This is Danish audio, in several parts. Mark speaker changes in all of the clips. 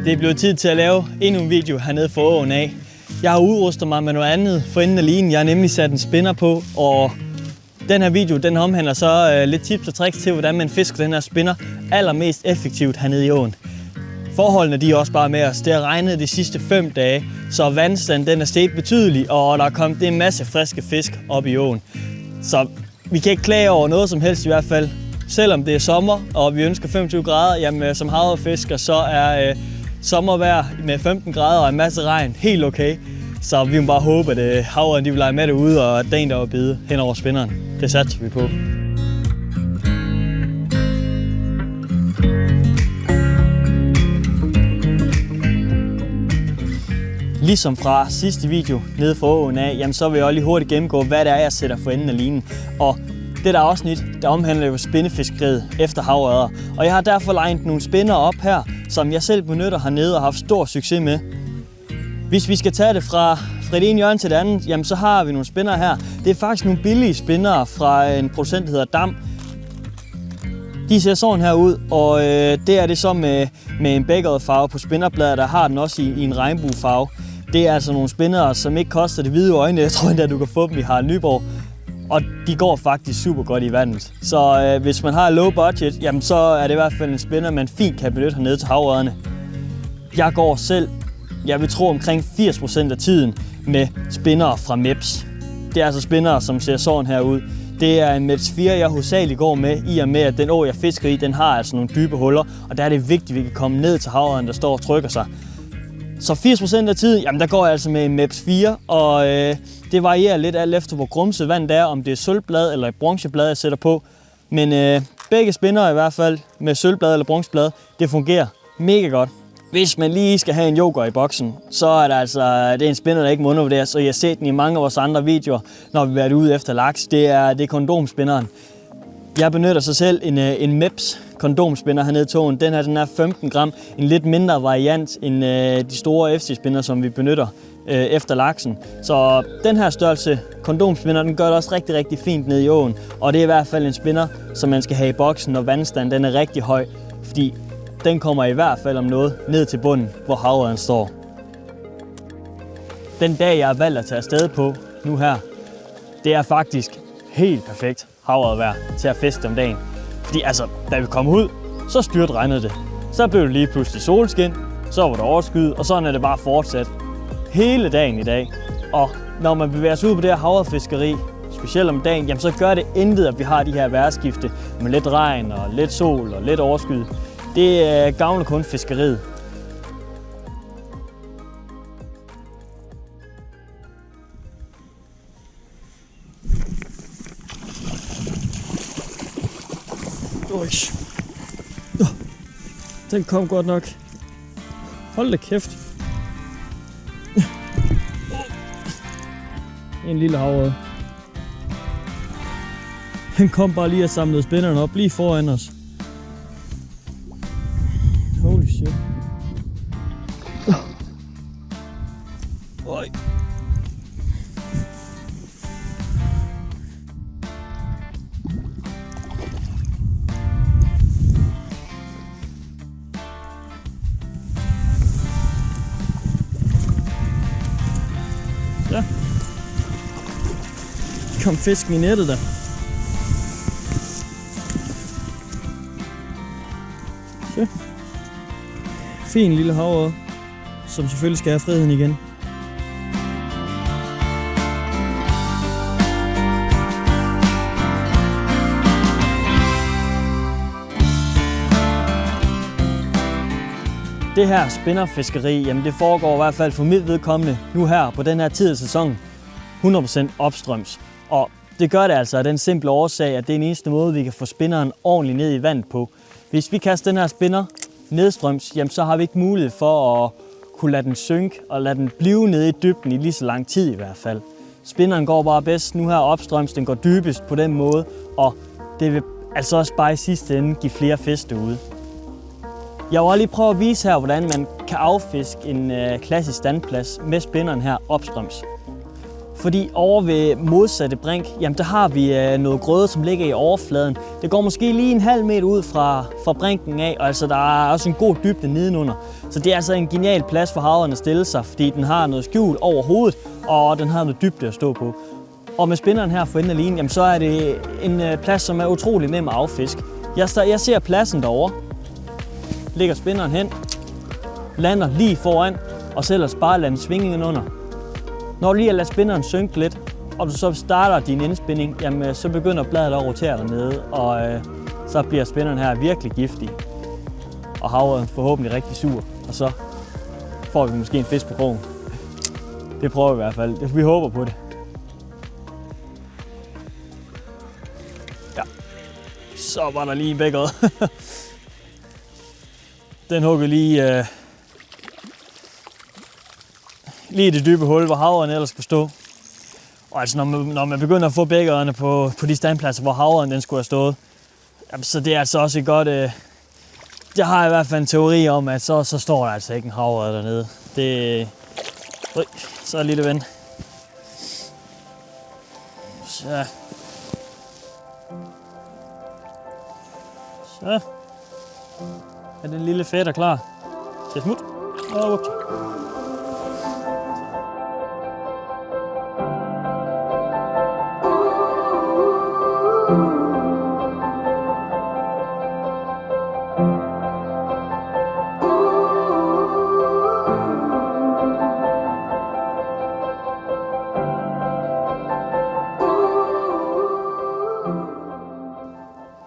Speaker 1: Det er blevet tid til at lave endnu en video hernede for åen af. Jeg har udrustet mig med noget andet for enden af linen. Jeg har nemlig sat en spinner på, og den her video den omhandler så lidt tips og tricks til, hvordan man fisker den her spinner allermest effektivt hernede i åen. Forholdene de er også bare med os. Det har regnet de sidste 5 dage, så vandstanden den er steget betydeligt, og der er kommet en masse friske fisk op i åen. Så vi kan ikke klage over noget som helst i hvert fald. Selvom det er sommer, og vi ønsker 25 grader, jamen som havrefisker, så er sommervejr med 15 grader og en masse regn helt okay. Så vi må bare håbe, at havren de vil lege med derude, og dagen der vil bide hen over spinneren. Det satser vi på. Ligesom fra sidste video nede for åen af, jamen så vil jeg også lige hurtigt gennemgå, hvad det er, jeg sætter for enden af linen. Og det der afsnit, der omhandler jo spinnefiskeriet efter havørreder. Og jeg har derfor legnet nogle spinner op her, som jeg selv benytter hernede og har haft stor succes med. Hvis vi skal tage det fra det ene hjørne til det andet, jamen så har vi nogle spinner her. Det er faktisk nogle billige spinner fra en producent, der hedder Dam. De ser sådan her ud, og det er det så med en bækkeret farve på spinderbladet, der har den også i en regnbuefarve. Det er altså nogle spinnere, som ikke koster det hvide øjne. Jeg tror endda, at du kan få dem i Harald Nyborg. Og de går faktisk super godt i vandet. Så hvis man har low budget, jamen så er det i hvert fald en spinner, man fint kan benytte hernede til havørrederne. Jeg går selv, jeg vil tro omkring 80% af tiden med spinnere fra Meps. Det er altså spinnere, som ser sådan her ud. Det er en Meps 4, jeg hovedsageligt går med, i og med at den å, jeg fisker i, den har altså nogle dybe huller. Og der er det vigtigt, at vi kan komme ned til havørreden, der står og trykker sig. Så 80% af tiden, jamen der går jeg altså med en Meps 4, og det varierer lidt alt efter, hvor grumset vand det er, om det er sølvblad eller et bronzeblad, jeg sætter på. Men begge spinner i hvert fald med sølvblad eller bronzeblad, det fungerer mega godt. Hvis man lige skal have en yoghurt i boksen, så er det altså det er en spinner, der ikke må undervurderes, og jeg har set den i mange af vores andre videoer, når vi har været ude efter laks. Det er kondomspinneren. Jeg benytter sig selv en Meps kondomspinner hernede i tåen. Den her den er 15 gram, en lidt mindre variant end de store FC-spinner, som vi benytter efter laksen. Så den her størrelse kondomspinner, den gør det også rigtig, rigtig fint nede i åen. Og det er i hvert fald en spinner, som man skal have i boksen, når vandstanden den er rigtig høj, fordi den kommer i hvert fald om noget ned til bunden, hvor havørreden står. Den dag, jeg har valgt at tage afsted på nu her, det er faktisk helt perfekt havørredvejr til at fiske om dagen. Fordi altså, da vi kom ud, så styrtregnede det. Så blev det lige pludselig solskin, så var der overskyet, og sådan er det bare fortsat hele dagen i dag. Og når man bevæger sig ud på det her havørredfiskeri, specielt om dagen, jamen så gør det intet, at vi har de her vejrskifte med lidt regn og lidt sol og lidt overskyet. Det gavner kun fiskeriet. Den kom godt nok. Hold da kæft. En lille havørred. Han kom bare lige og samlede spinnerne op lige foran os. Holy shit. Oj. Ja. Kom fisken i nettet der. Så. Fin lille havørred, som selvfølgelig skal have friheden igen. Det her spinnerfiskeri, jamen det foregår i hvert fald for mit vedkommende nu her på den her tid af sæsonen 100% opstrøms. Og det gør det altså af den simple årsag, at det er den eneste måde, vi kan få spinneren ordentligt ned i vandet på. Hvis vi kaster den her spinner nedstrøms, jamen så har vi ikke mulighed for at kunne lade den synke og lade den blive nede i dybden i lige så lang tid i hvert fald. Spinneren går bare bedst nu her opstrøms, den går dybest på den måde, og det vil altså også bare i sidste ende give flere fisk derude. Jeg vil lige prøve at vise her, hvordan man kan affiske en klassisk standplads med spinneren her opstrøms. Fordi over ved modsatte brink, jamen der har vi noget grøde, som ligger i overfladen. Det går måske lige en halv meter ud fra brinken af, og altså der er også en god dybde nedenunder. Så det er altså en genial plads for havren at stille sig, fordi den har noget skjul over hovedet, og den har noget dybde at stå på. Og med spinneren her for enden af linjen, jamen så er det en plads, som er utrolig nem at affiske. Jeg ser pladsen derovre, lægger spinneren hen, lander lige foran, og så ellers bare lader svingingen under. Når du lige har ladet spinneren synke lidt, og du så starter din indspinding, jamen så begynder bladet at rotere dernede, og så bliver spinneren her virkelig giftig. Og havren forhåbentlig rigtig sur, og så får vi måske en fisk på krogen. Det prøver vi i hvert fald. Vi håber på det. Ja, så var der lige en bækkerod. Den huggede lige i det dybe hul, hvor havren ellers skulle stå. Og altså, når man begynder at få bækkererne på de standpladser, hvor havren den skulle have stået, jamen, så det er altså også et godt... Jeg har i hvert fald en teori om, at så står der altså ikke en havre dernede. Det... Så en lille ven. Så. Så. Er den lille fætter klar til smut? Og okay.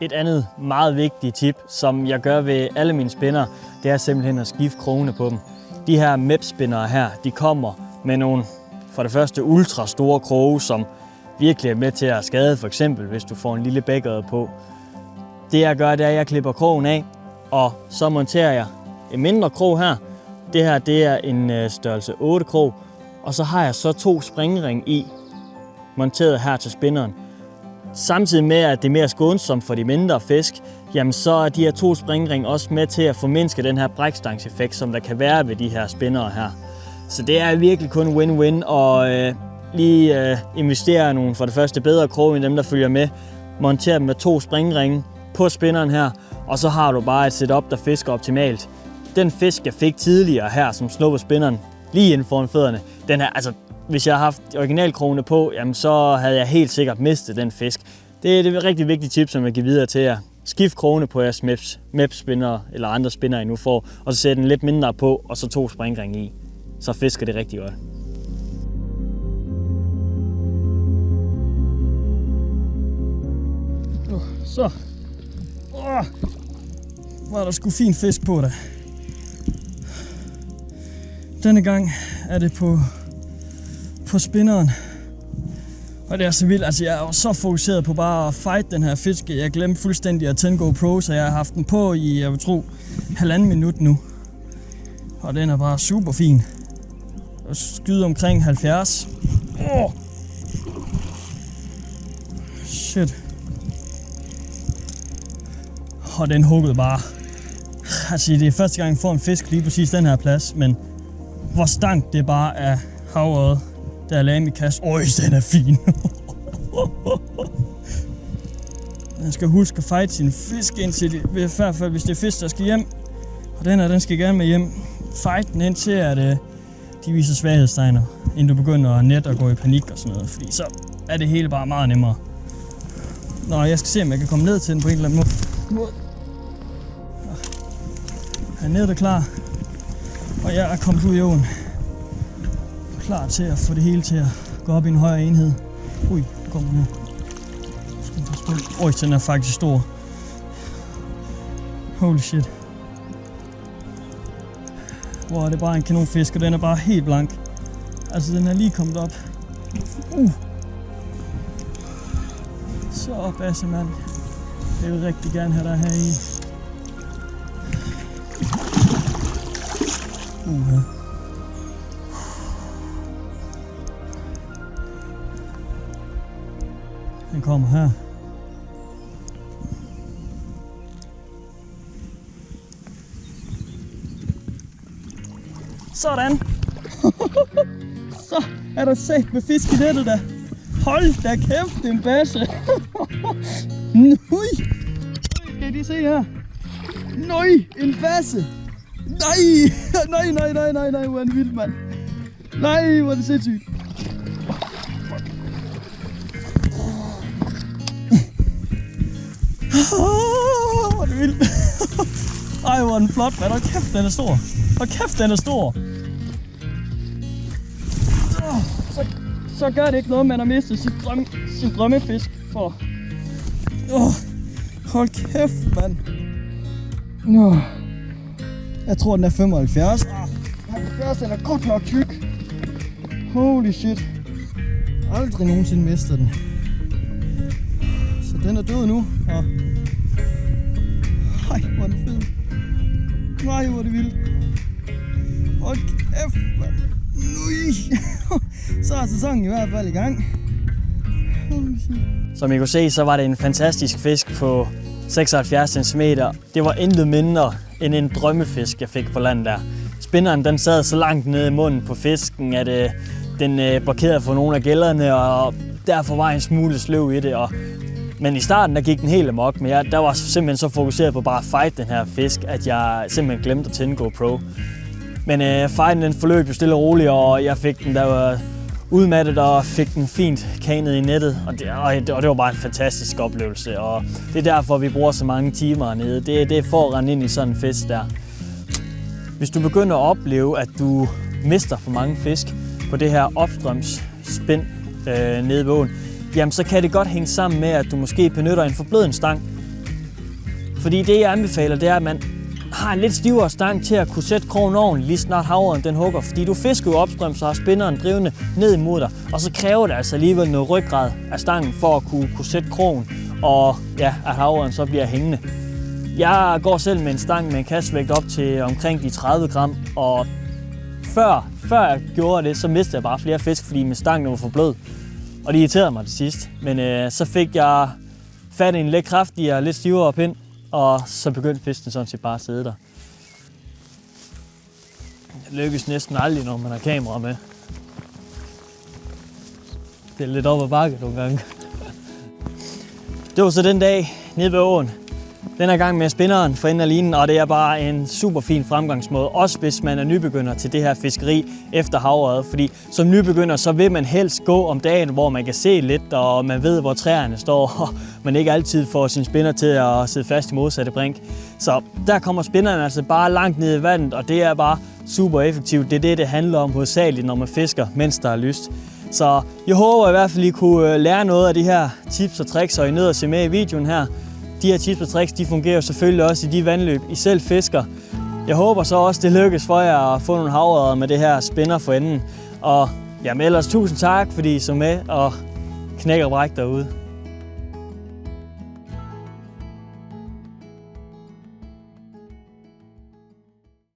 Speaker 1: Et andet meget vigtigt tip, som jeg gør ved alle mine spinnere, det er simpelthen at skifte krogene på dem. De her MEP-spinnere her, de kommer med nogle, for det første, ultra store kroge, som virkelig er med til at skade, for eksempel hvis du får en lille bækkerede på. Det jeg gør, det er, at jeg klipper krogen af, og så monterer jeg en mindre krog her. Det her, det er en størrelse 8 krog, og så har jeg så 2 springring i, monteret her til spinneren. Samtidig med, at det er mere skånsomt for de mindre fisk, jamen så er de her 2 springring også med til at formindske den her brækstangseffekt, som der kan være ved de her spinnere her. Så det er virkelig kun win-win at lige investere nogle for det første bedre kroge end dem, der følger med. Montere dem med 2 springringe på spinneren her, og så har du bare et setup, der fisker optimalt. Den fisk, jeg fik tidligere her, som snupper spinneren lige inden foran fødderne, den her, altså hvis jeg har haft originalkrogene på, jamen så havde jeg helt sikkert mistet den fisk. Det er et rigtig vigtigt tip, som jeg giver videre til jer. Skift krogene på jeres MEP-spinner eller andre spinner, I nu får, og så sæt den lidt mindre på, og så 2 springringe i. Så fisker det rigtig godt. Så. Var der sgu fin fisk på der. Denne gang er det på spinneren. Og det er så vildt, altså jeg er så fokuseret på bare at fight den her fisk. Jeg glemte fuldstændig at tænde GoPro, så jeg har haft den på i, jeg vil tro, 1,5 minut nu. Og den er bare super fin. Og skyder omkring 70. Shit. Og den huggede bare. Altså det er første gang jeg får en fisk lige præcis den her plads, men hvor stank det bare er havret, der jeg lagde mit kast. Øj, den er fin. Man skal huske at fight sin fisk indtil det, i hvert fald hvis det er fisk, der skal hjem. Og den skal gerne med hjem. Fight den indtil at de viser svaghedstegner, inden du begynder at net og gå i panik og sådan noget. Fordi så er det hele bare meget nemmere. Nå, jeg skal se om jeg kan komme ned til den på en eller anden måde. Jeg er nede, der klar. Og jeg er kommet ud i åen. Klar til at få det hele til at gå op i en højere enhed. Ui, der kommer den her. Ui, den er faktisk stor. Holy shit. Hvor er det bare en kanonfisk, og den er bare helt blank. Altså, den er lige kommet op. Så basse, mand. Jeg vil rigtig gerne have dig her i. Ja. Den kommer her. Sådan. så er der sat med fisk i nettet da. Hold da kæft, det er en basse. Nøj. Kan I lige se her? Nøj, en basse. Nej, hvor er det vildt, mand. Nej, hvor er det sindssygt. Hvor er det vildt. Ej, hvor er den flot, mand. Hold kæft, den er stor. Hold kæft, den er stor. Så gør det ikke noget, man har mistet sin drømmefisk for. Hold kæft, mand. Jeg tror, den er 75. 75, den er godt nok tyk. Holy shit. Aldrig nogensinde mistet den. Så den er død nu. Ej, hvor er den fed. Nej, hvor er det vildt. Hold kæft, mand. Så er sæsonen i hvert fald i gang. Som I kunne se, så var det en fantastisk fisk på 76 cm. Det var intet mindre end en drømmefisk, jeg fik på land der. Spinneren den sad så langt nede i munden på fisken, at den blokerede for nogle af gællerne, og derfor var jeg en smule sløv i det. Men i starten der gik den helt amok, men der var simpelthen så fokuseret på bare at fight den her fisk, at jeg simpelthen glemte at tænde GoPro. Men fighten den forløb jo stille og roligt, og jeg fik den der udmattet og fik den fint kanet i nettet. Og det var bare en fantastisk oplevelse, og det er derfor, vi bruger så mange timer nede. Det er for at rende ind i sådan en fisk der. Hvis du begynder at opleve, at du mister for mange fisk på det her opstrøms spind nede ved åen, jamen så kan det godt hænge sammen med, at du måske benytter en forbløden stang. Fordi det jeg anbefaler, det er, at man har en lidt stivere stang til at kunne sætte krogen ordentligt, lige snart havren den hugger. Fordi du fisker jo opstrøm, så har spinneren drivende ned imod dig, og så kræver det altså alligevel noget ryggrad af stangen for at kunne sætte krogen, og ja, at havren så bliver hængende. Jeg går selv med en stang med en kastvægt op til omkring de 30 gram, og før jeg gjorde det, så mistede jeg bare flere fisk, fordi min stang var for blød. Og det irriterede mig til sidst, men så fik jeg fat i en lidt kraftigere, lidt stivere pind, og så begyndte fisken sådan set bare at sidde der. Det lykkes næsten aldrig, når man har kamera med. Det er lidt op ad bakke nogle gange. Det var så den dag nede ved åen. Den er i gang med spinneren for enden af linen, og det er bare en super fin fremgangsmåde, også hvis man er nybegynder til det her fiskeri efter havørred. Fordi som nybegynder, så vil man helst gå om dagen, hvor man kan se lidt, og man ved, hvor træerne står, og man ikke altid får sin spinner til at sidde fast i modsatte brink. Så der kommer spinneren altså bare langt ned i vandet, og det er bare super effektivt. Det er det handler om hovedsageligt, når man fisker, mens der er lyst. Så jeg håber i hvert fald, I kunne lære noget af de her tips og tricks, og I nødt at se med i videoen her. De her tips og tricks, de fungerer selvfølgelig også i de vandløb, I selv fisker. Jeg håber så også, det lykkes for jer at få nogle havørreder med det her spinner for enden. Og jamen ellers tusind tak, fordi I så med og knæk og bræk derude.